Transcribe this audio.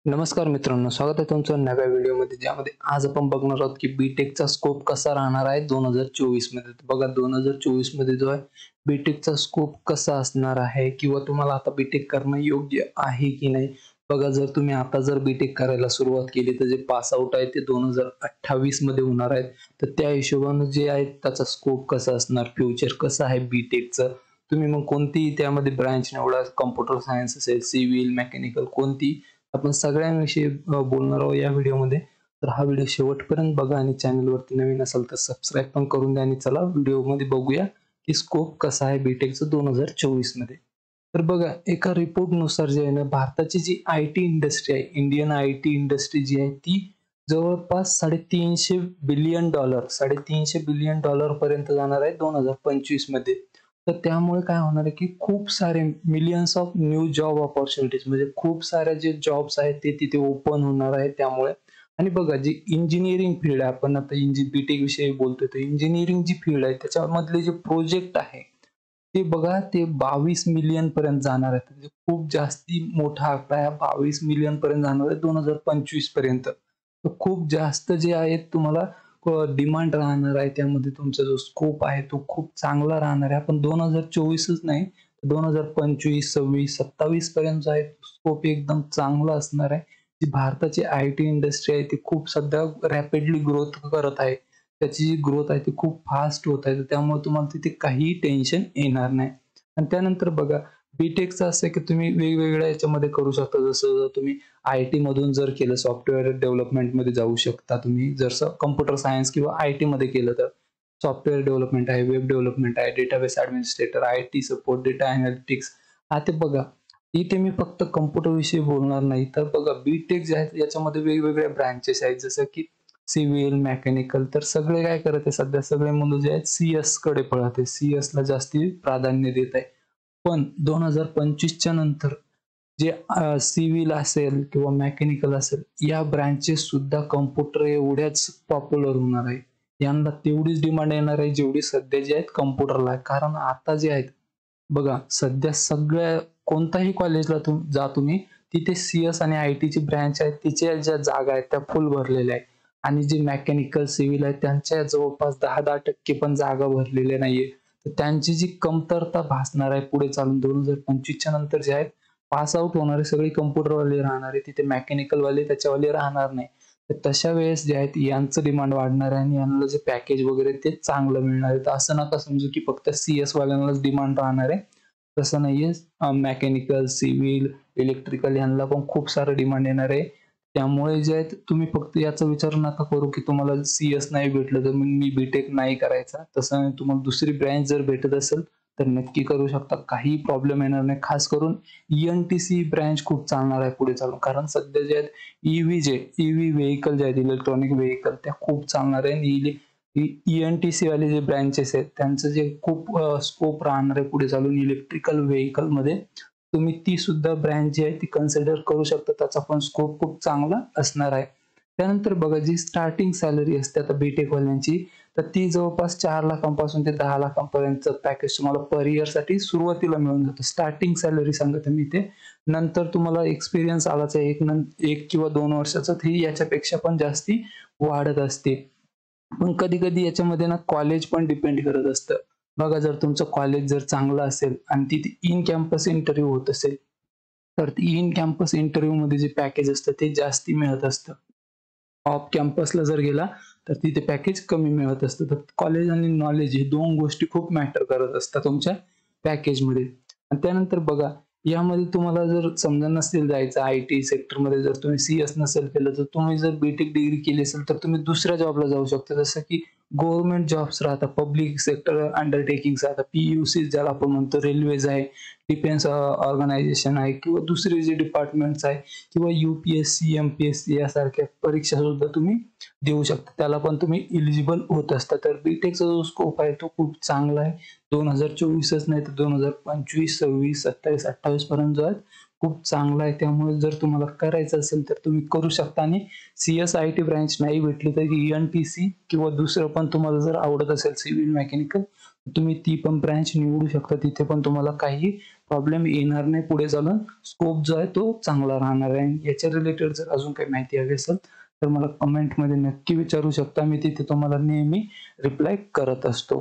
नमस्कार मित्रांनो, स्वागत आहे तुमचं नव्या व्हिडिओमध्ये, ज्यामध्ये आज आपण बघणार आहोत की बीटेकचा स्कोप कसा राहणार आहे 2024 मध्ये. बघा 2024 मध्ये जो आहे बीटेकचा स्कोप कसा असणार आहे किंवा तुम्हाला आता बीटेक करणं योग्य आहे की नाही. बघा, जर तुम्ही आता बीटेक करायला सुरुवात केली तर जे पास आउट आहे ते 2028 मध्ये होणार आहेत. तर त्या हिशोबाने जे आहे त्याचा स्कोप कसा असणार, फ्युचर कसं आहे बीटेकचं, तुम्ही मग कोणती त्यामध्ये ब्रांच निवडा, कॉम्प्युटर सायन्स असेल, सिव्हिल, मेकॅनिकल, कोणती, आपण सगळ्यांविषयी बोलणार आहोत या व्हिडिओमध्ये. तर हा व्हिडिओ शेवटपर्यंत बघा आणि चॅनलवरती नवीन असाल तर सबस्क्राईब पण करून द्या. आणि चला व्हिडिओमध्ये बघूया की स्कोप कसा आहे बीटेकचं 2024 मध्ये. तर बघा, एका रिपोर्टनुसार जे आहे ना, भारताची जी IT इंडस्ट्री आहे, इंडियन IT इंडस्ट्री जी आहे ती जवळपास $350 बिलियन पर्यंत जाणार आहे 2025 मध्ये. तर त्यामुळे काय होणार आहे की खूप सारे millions of new job opportunities, म्हणजे खूप सारे जे जॉब्स आहेत ते तिथे ओपन होणार आहे त्यामुळे. आणि बघा, जी इंजिनिअरिंग फील्ड आहे, आपण आता बीटेक विषयी बोलतोय, तर इंजिनिअरिंग जी फील्ड आहे त्याच्यामधले जे प्रोजेक्ट आहे ते बघा, ते 22 मिलियन पर्यंत जाणार आहेत. म्हणजे खूप जास्ती मोठा आकडा आहे, 22 मिलियन पर्यंत जाणार आहे 2025 पर्यंत. तर खूप जास्त जे आहे तुम्हाला डिमांड राहणार आहे, त्यामध्ये तुमचा जो स्कोप आहे तो खूप चांगला राहणार आहे. आपण 2024च नाही, 2025, 26, 27 पर्यंत जो आहे स्कोप एकदम चांगला असणार आहे. जी भारताची IT इंडस्ट्री आहे ती खूप सध्या रॅपिडली ग्रोथ करत आहे. त्याची जी ग्रोथ आहे ती खूप फास्ट होत आहे, त्यामुळे तुम्हाला तिथे काहीही टेन्शन येणार नाही. आणि त्यानंतर बघा, बीटेकचं असं आहे की तुम्ही वेगवेगळ्या याच्यामध्ये करू शकता. जसं तुम्ही IT मधून जर केलं, सॉफ्टवेअर डेव्हलपमेंट मध्ये जाऊ शकता तुम्ही. जर कम्प्युटर सायन्स किंवा IT मध्ये केलं तर सॉफ्टवेअर डेव्हलपमेंट आहे, वेब डेव्हलपमेंट आहे, database administrator, IT support, data analytics. हा ते बघा, इथे मी फक्त कम्प्युटर विषयी बोलणार नाही. तर बघा, बीटेक जे आहे याच्यामध्ये वेगवेगळ्या ब्रांचेस आहेत, जसं की सिव्हिल, मेकॅनिकल. तर सगळे काय करत आहे, सध्या सगळे मुलं जे आहेत CS कडे पळत आहे, CS ला जास्ती प्राधान्य देत आहे. पण 2025च्या नंतर जे सिव्हिल असेल किंवा मेकॅनिकल असेल, या ब्रँचेस सुद्धा कम्प्युटर एवढ्याच पॉप्युलर होणार आहे. यांना तेवढीच डिमांड येणार आहे जेवढी सध्या जे आहेत कम्प्युटरला आहे. कारण आता जे आहेत बघा, सध्या सगळ्या कोणताही कॉलेजला जा तुम्ही, तिथे CS आणि IT ची ब्रँच आहे, तिच्या ज्या जागा आहेत त्या फुल भरलेल्या आहेत. आणि जे मेकॅनिकल, सिव्हिल आहेत त्यांच्या जवळपास 10% पण जागा भरलेल्या नाहीये. तर त्यांची जी कमतरता भासणार आहे पुढे चालून 2025च्या नंतर जे आहेत पास आउट होणारे सगळे कम्प्युटरवाले राहणार आहे, तिथे मेकॅनिकल वाले त्याच्यावाले राहणार नाही. तर तशा वेळेस जे आहेत यांचं डिमांड वाढणार आहे आणि यांना जे पॅकेज वगैरे ते चांगलं मिळणार आहे. तर असं नका समजू की फक्त CS वाल्यांनाच डिमांड राहणार आहे, तसं नाहीये. मेकॅनिकल, सिव्हिल, इलेक्ट्रिकल यांना पण खूप सारं डिमांड येणार आहे. त्यामुळे जे आहेत तुम्ही फक्त याचा विचार नका करू की तुम्हाला CS नाही भेटलं तर मग मी बीटेक नाही करायचा. तसं नाही, तुम्हाला दुसरी ब्रँच जर भेटत असेल तर नक्की करू शकता, काही प्रॉब्लेम येणार नाही. खास करून ENTC ब्रँच खूप चालणार आहे पुढे चालून, कारण सध्या जे आहेत EV व्हेकल जे आहेत, इलेक्ट्रॉनिक व्हेकल, त्या खूप चालणार आहे. आणि ENTC वाले जे ब्रँचेस आहेत त्यांचं जे खूप स्कोप राहणार आहे पुढे चालून इलेक्ट्रिकल व्हेकल मध्ये. तुम्ही ती सुद्धा ब्रँच जी आहे ती कन्सिडर करू शकता, त्याचा पण स्कोप खूप चांगला असणार आहे. त्यानंतर बघा, जी स्टार्टिंग सॅलरी असते आता बीटेक वाल्यांची, तर ती जवळपास 4 लाखांपासून ते 10 लाखांपर्यंतचं पॅकेज तुम्हाला पर इयर साठी सुरुवातीला मिळून जातं. स्टार्टिंग सॅलरी सांगते मी ते. नंतर तुम्हाला एक्सपिरियन्स आलाच आहे, एक किंवा 2 वर्षाचा, ती याच्यापेक्षा पण जास्ती वाढत असते. पण कधी कधी याच्यामध्ये ना कॉलेज पण डिपेंड करत असतं. बघा, जर तुमचं कॉलेज जर चांगलं असेल आणि तिथे इन कॅम्पस इंटरव्ह्यू होत असेल, तर इन कॅम्पस इंटरव्ह्यू मध्ये जे पॅकेज असतं ते जास्ती मिळत असतं. ऑफ कॅम्पसला जर गेला तर तिथे पॅकेज कमी मिळत असतं. तर कॉलेज आणि नॉलेज हे 2 गोष्टी खूप मॅटर करत असतात तुमच्या पॅकेजमध्ये. आणि त्यानंतर बघा, यामध्ये तुम्हाला जर समजा नसेल जायचं IT सेक्टरमध्ये, जर तुम्ही CS नसेल केलं, तर तुम्ही जर बीटेक डिग्री केली असेल तर तुम्ही दुसऱ्या जॉबला जाऊ शकता. जसं की गव्हर्नमेंट जॉब्स राहतात, पब्लिक सेक्टर अंडरटेकिंग्स राहतात, PUC ज्याला आपण म्हणतो, रेल्वेज आहे, डिफेन्स ऑर्गनायझेशन आहे, किंवा दुसरे जे डिपार्टमेंट्स आहे, किंवा UPSC, MPSC यासारख्या परीक्षा सुद्धा तुम्ही देऊ शकता. त्याला पण तुम्ही इलिजिबल होत असता. तर बीटेकचा जो स्कोप आहे तो खूप चांगला आहे. 2024च नाही तर 2025, 26, 27, 28 पर्यंत जो आहे खूप चांगला आहे. त्यामुळे जर तुम्हाला करायचं असेल तर तुम्ही करू शकता. आणि CS IT ब्रँच नाही भेटली तर ENTC किंवा दुसरं पण तुम्हाला जर आवडत असेल, सिव्हिल, मेकॅनिकल, तुम्ही ती पण ब्रँच निवडू शकता. तिथे पण तुम्हाला काही प्रॉब्लेम येणार नाही. पुढे चालून स्कोप जो आहे तो चांगला राहणार आहे. याच्या रिलेटेड जर अजून काही माहिती हवी असेल तर मला कमेंटमध्ये नक्की विचारू शकता. मी तिथे तुम्हाला नेहमी रिप्लाय करत असतो.